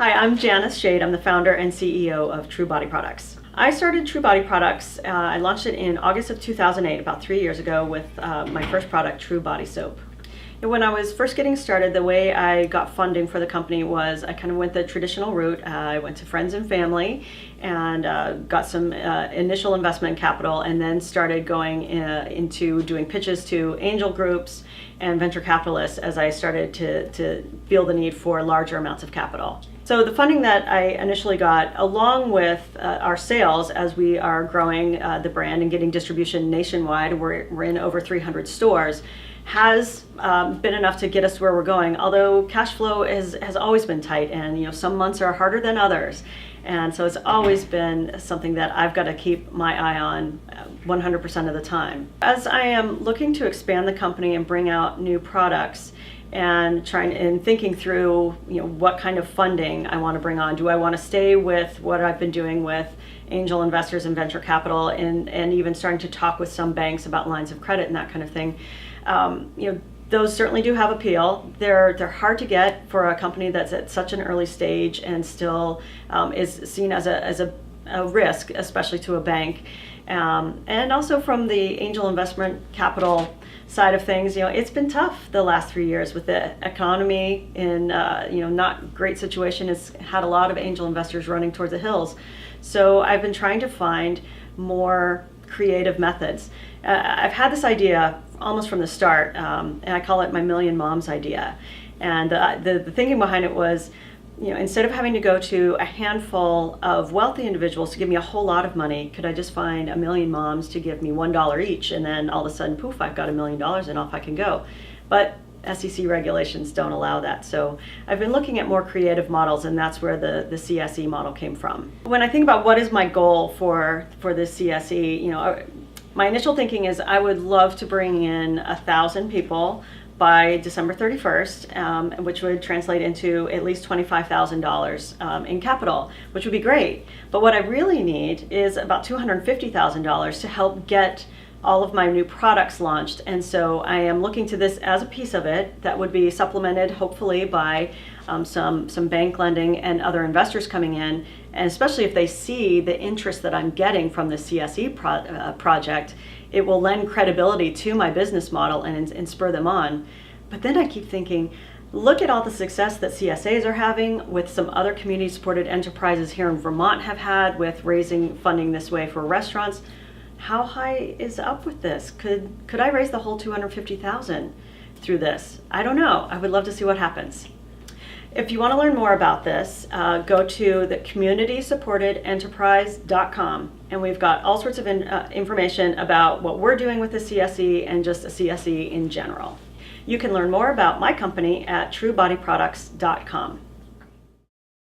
Hi, I'm Janice Shade. I'm the founder and CEO of True Body Products. I started True Body Products, I launched it in August of 2008, about 3 years ago, with my first product, True Body Soap. And when I was first getting started, the way I got funding for the company was I kind of went the traditional route. I went to friends and family and got some initial investment capital, and then started going into doing pitches to angel groups and venture capitalists as I started to feel the need for larger amounts of capital. So the funding that I initially got, along with our sales as we are growing the brand and getting distribution nationwide, we're in over 300 stores, has been enough to get us where we're going. Although cash flow has always been tight, and some months are harder than others. And so it's always been something that I've got to keep my eye on 100% of the time. As I am looking to expand the company and bring out new products, and thinking through what kind of funding I want to bring on. Do I want to stay with what I've been doing with angel investors and venture capital, and even starting to talk with some banks about lines of credit and that kind of thing? Those certainly do have appeal. They're hard to get for a company that's at such an early stage and still is seen as a risk, especially to a bank. And also from the angel investment capital side of things, it's been tough the last 3 years with the economy in not great situation. Has had a lot of angel investors running towards the hills. So I've been trying to find more creative methods. I've had this idea almost from the start, and I call it my Million Moms idea. And the thinking behind it was, instead of having to go to a handful of wealthy individuals to give me a whole lot of money, could I just find a million moms to give me $1 each, and then all of a sudden, poof, I've got $1 million and off I can go. But SEC regulations don't allow that. So I've been looking at more creative models, and that's where the CSE model came from. When I think about what is my goal for this CSE, my initial thinking is I would love to bring in 1,000 people by December 31st, which would translate into at least $25,000 in capital, which would be great. But what I really need is about $250,000 to help get all of my new products launched. And so I am looking to this as a piece of it that would be supplemented hopefully by some bank lending and other investors coming in. And especially if they see the interest that I'm getting from the CSE project, it will lend credibility to my business model and spur them on. But then I keep thinking, look at all the success that CSAs are having with some other community supported enterprises here in Vermont have had with raising funding this way for restaurants. How high is up with this? Could I raise the whole $250,000 through this? I don't know. I would love to see what happens. If you want to learn more about this, go to the communitysupportedenterprise.com, and we've got all sorts of information about what we're doing with the CSE and just the CSE in general. You can learn more about my company at truebodyproducts.com.